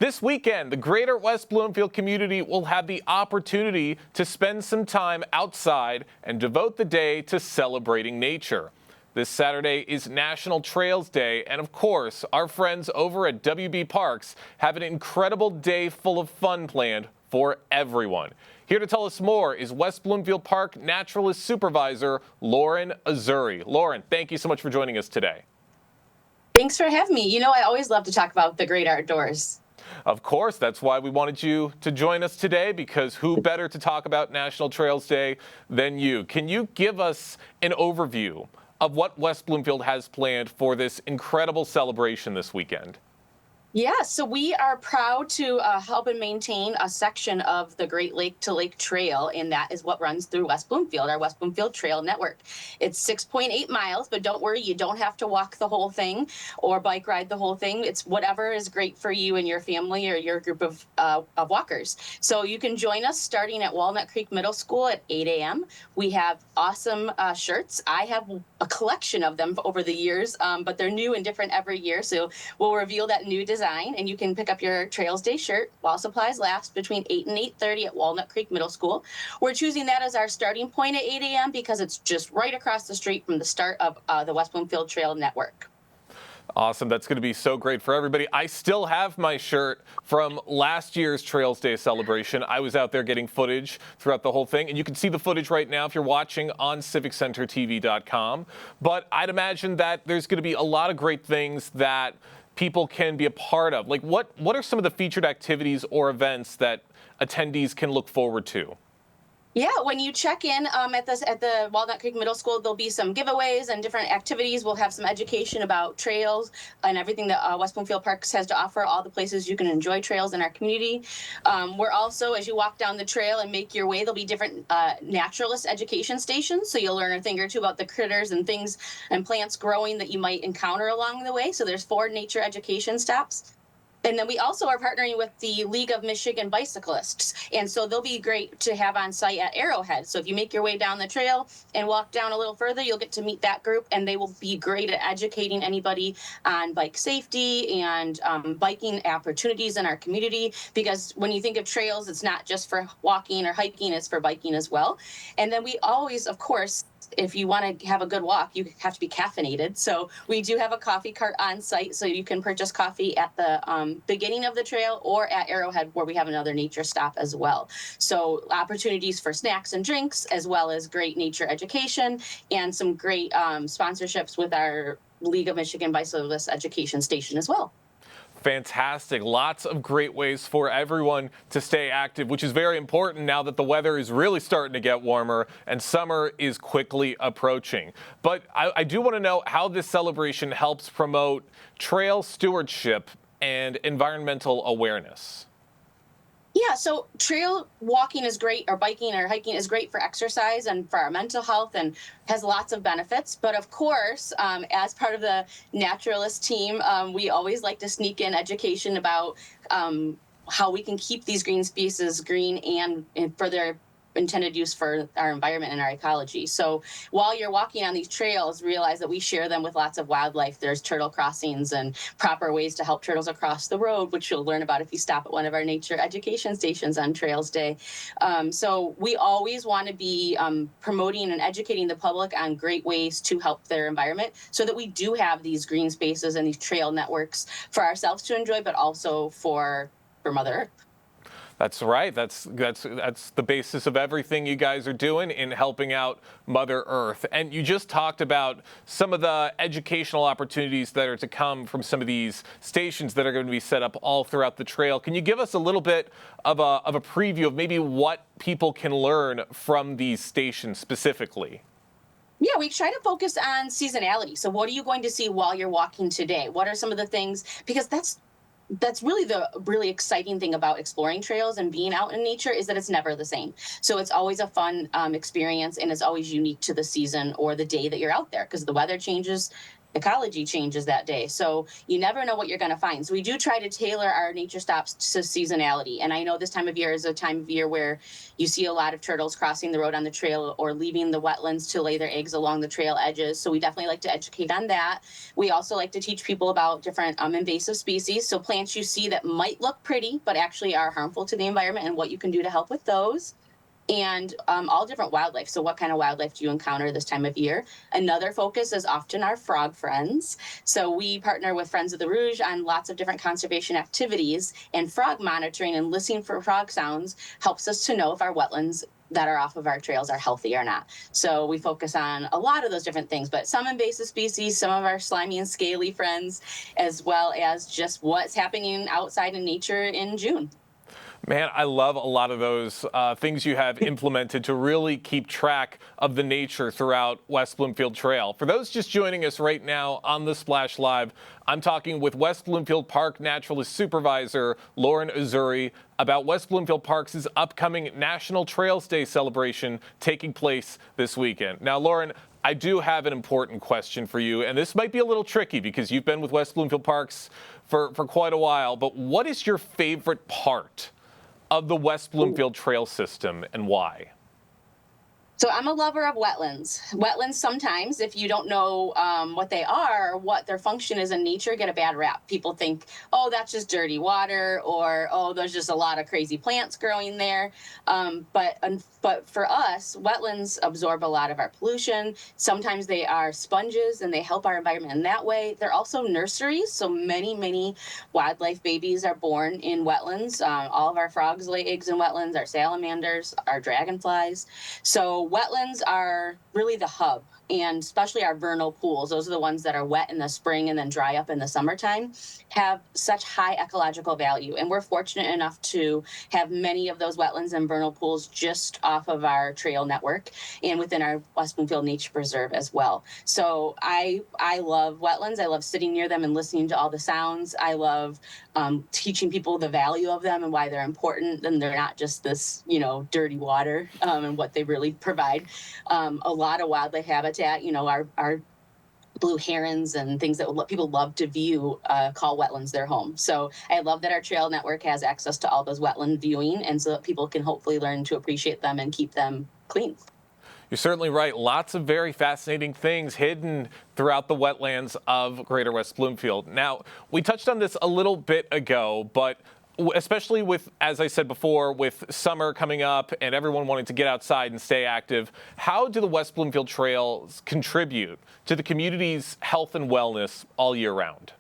This weekend, the greater West Bloomfield community will have the opportunity to spend some time outside and devote the day to celebrating nature. This Saturday is National Trails Day, and of course, our friends over at WB Parks have an incredible day full of fun planned for everyone. Here to tell us more is West Bloomfield Park Naturalist Supervisor Lauren Azoury. Lauren, thank you so much for joining us today. Thanks for having me. You know, I always love to talk about the great outdoors. Of course, that's why we wanted you to join us today, because who better to talk about National Trails Day than you? Can you give us an overview of what West Bloomfield has planned for this incredible celebration this weekend? Yeah, so we are proud to help and maintain a section of the Great Lake to Lake Trail, and that is what runs through West Bloomfield, our West Bloomfield Trail Network. It's 6.8 miles, but don't worry, you don't have to walk the whole thing or bike ride the whole thing. It's whatever is great for you and your family or your group of walkers. So you can join us starting at Walnut Creek Middle School at 8 a.m. We have awesome shirts. I have a collection of them over the years, but they're new and different every year. So we'll reveal that new design, and you can pick up your Trails Day shirt while supplies last between 8 and 8:30 at Walnut Creek Middle School. We're choosing that as our starting point at 8 a.m. because it's just right across the street from the start of the West Bloomfield Trail Network. Awesome. That's going to be so great for everybody. I still have my shirt from last year's Trails Day celebration. I was out there getting footage throughout the whole thing, and you can see the footage right now if you're watching on civiccentertv.com. But I'd imagine that there's going to be a lot of great things that people can be a part of. Like what are some of the featured activities or events that attendees can look forward to? Yeah, when you check in at the Walnut Creek Middle School, there'll be some giveaways and different activities. We'll have some education about trails and everything that West Bloomfield Parks has to offer, all the places you can enjoy trails in our community. We're also, as you walk down the trail and make your way, there'll be different naturalist education stations. So you'll learn a thing or two about the critters and things and plants growing that you might encounter along the way. So there's 4 nature education stops. And then we also are partnering with the League of Michigan Bicyclists. And so they'll be great to have on site at Arrowhead. So if you make your way down the trail and walk down a little further, you'll get to meet that group, and they will be great at educating anybody on bike safety and biking opportunities in our community. Because when you think of trails, it's not just for walking or hiking, it's for biking as well. And then we always, of course, if you want to have a good walk, you have to be caffeinated. So we do have a coffee cart on site, so you can purchase coffee at the beginning of the trail or at Arrowhead, where we have another nature stop as well. So opportunities for snacks and drinks, as well as great nature education and some great sponsorships with our League of Michigan Bicyclist Education Station as well. Fantastic. Lots of great ways for everyone to stay active, which is very important now that the weather is really starting to get warmer and summer is quickly approaching. But I do want to know how this celebration helps promote trail stewardship and environmental awareness. Yeah, so trail walking is great, or biking or hiking is great for exercise and for our mental health, and has lots of benefits. But of course, as part of the Naturalist team, we always like to sneak in education about how we can keep these green spaces green and for their intended use for our environment and our ecology. So while you're walking on these trails, realize that we share them with lots of wildlife. There's turtle crossings and proper ways to help turtles across the road, which you'll learn about if you stop at one of our nature education stations on Trails Day. So we always want to be promoting and educating the public on great ways to help their environment, so that we do have these green spaces and these trail networks for ourselves to enjoy, but also for Mother Earth. That's right. That's the basis of everything you guys are doing in helping out Mother Earth. And you just talked about some of the educational opportunities that are to come from some of these stations that are going to be set up all throughout the trail. Can you give us a little bit of a preview of maybe what people can learn from these stations specifically? Yeah, we try to focus on seasonality. So what are you going to see while you're walking today? What are some of the things? Because that's really the really exciting thing about exploring trails and being out in nature, is that it's never the same. So it's always a fun experience, and it's always unique to the season or the day that you're out there, because the weather changes ecology changes that day. So you never know what you're going to find. So we do try to tailor our nature stops to seasonality. And I know this time of year is a time of year where you see a lot of turtles crossing the road on the trail or leaving the wetlands to lay their eggs along the trail edges. So we definitely like to educate on that. We also like to teach people about different invasive species. So plants you see that might look pretty, but actually are harmful to the environment, and what you can do to help with those. And all different wildlife. So what kind of wildlife do you encounter this time of year? Another focus is often our frog friends. So we partner with Friends of the Rouge on lots of different conservation activities, and frog monitoring and listening for frog sounds helps us to know if our wetlands that are off of our trails are healthy or not. So we focus on a lot of those different things, but some invasive species, some of our slimy and scaly friends, as well as just what's happening outside in nature in June. Man, I love a lot of those things you have implemented to really keep track of the nature throughout West Bloomfield Trail. For those just joining us right now on the Splash Live, I'm talking with West Bloomfield Park Naturalist Supervisor Lauren Azoury about West Bloomfield Park's upcoming National Trails Day celebration taking place this weekend. Now, Lauren, I do have an important question for you, and this might be a little tricky because you've been with West Bloomfield Parks for quite a while, but what is your favorite part of the West Bloomfield Trail system, and why? So I'm a lover of wetlands. Wetlands sometimes, if you don't know what they are, what their function is in nature, get a bad rap. People think, oh, that's just dirty water, or oh, there's just a lot of crazy plants growing there. But for us, wetlands absorb a lot of our pollution. Sometimes they are sponges and they help our environment in that way. They're also nurseries, so many wildlife babies are born in wetlands. All of our frogs lay eggs in wetlands, our salamanders, our dragonflies. So wetlands are really the hub, and especially our vernal pools, those are the ones that are wet in the spring and then dry up in the summertime, have such high ecological value. And we're fortunate enough to have many of those wetlands and vernal pools just off of our trail network and within our West Bloomfield Nature Preserve as well. So I love wetlands. I love sitting near them and listening to all the sounds. I love teaching people the value of them and why they're important, and they're not just this, dirty water, and what they really provide. A lot of wildlife habitat, our blue herons and things that people love to view call wetlands their home. So I love that our trail network has access to all those wetland viewing, and so that people can hopefully learn to appreciate them and keep them clean. You're certainly right. Lots of very fascinating things hidden throughout the wetlands of Greater West Bloomfield. Now, we touched on this a little bit ago, but especially with, as I said before, with summer coming up and everyone wanting to get outside and stay active, how do the West Bloomfield Trails contribute to the community's health and wellness all year round?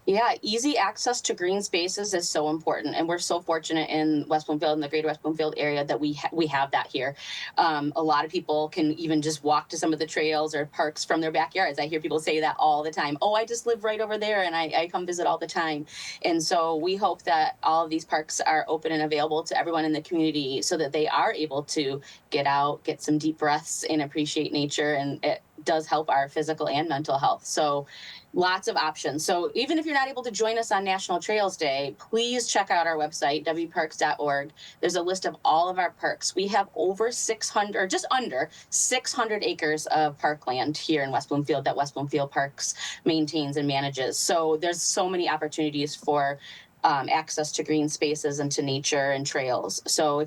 Yeah, easy access to green spaces is so important, and we're so fortunate in West Bloomfield and the Greater West Bloomfield area that we have that here. A lot of people can even just walk to some of the trails or parks from their backyards. I hear people say that all the time. Oh, I just live right over there, and I come visit all the time. And so we hope that all of these parks are open and available to everyone in the community, so that they are able to get out, get some deep breaths, and appreciate nature. And it does help our physical and mental health. So lots of options. So even if you're not able to join us on National Trails Day, please check out our website, wparks.org. There's a list of all of our parks. We have over 600, or just under 600 acres of parkland here in West Bloomfield that West Bloomfield Parks maintains and manages. So there's so many opportunities for access to green spaces and to nature and trails. So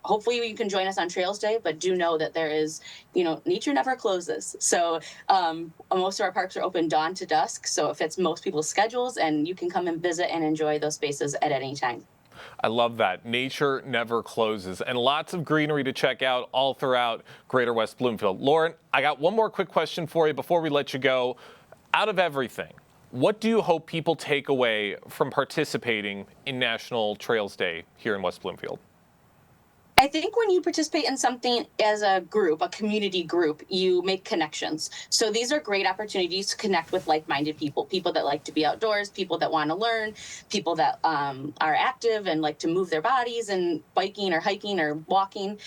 hopefully you can join us on Trails Day, but do know that there is, nature never closes. So most of our parks are open dawn to dusk, so it fits most people's schedules, and you can come and visit and enjoy those spaces at any time. I love that. Nature never closes, and lots of greenery to check out all throughout Greater West Bloomfield. Lauren, I got one more quick question for you before we let you go. Out of everything, what do you hope people take away from participating in National Trails Day here in West Bloomfield? I think when you participate in something as a group, a community group, you make connections. So these are great opportunities to connect with like-minded people that like to be outdoors, people that want to learn, people that are active and like to move their bodies and biking or hiking or walking.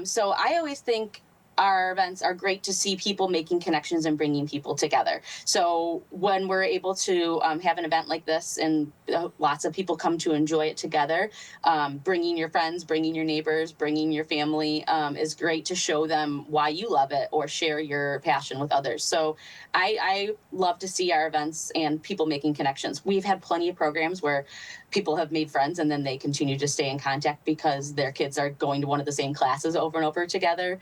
So I always think our events are great to see people making connections and bringing people together. So when we're able to have an event like this and lots of people come to enjoy it together, bringing your friends, bringing your neighbors, bringing your family is great to show them why you love it or share your passion with others. So I love to see our events and people making connections. We've had plenty of programs where people have made friends and then they continue to stay in contact because their kids are going to one of the same classes over and over together.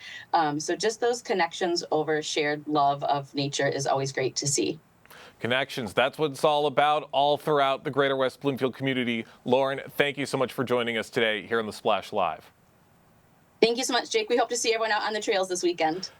So just those connections over shared love of nature is always great to see. Connections, that's what it's all about all throughout the greater West Bloomfield community. Lauren, thank you so much for joining us today here on the Splash Live. Thank you so much, Jake. We hope to see everyone out on the trails this weekend.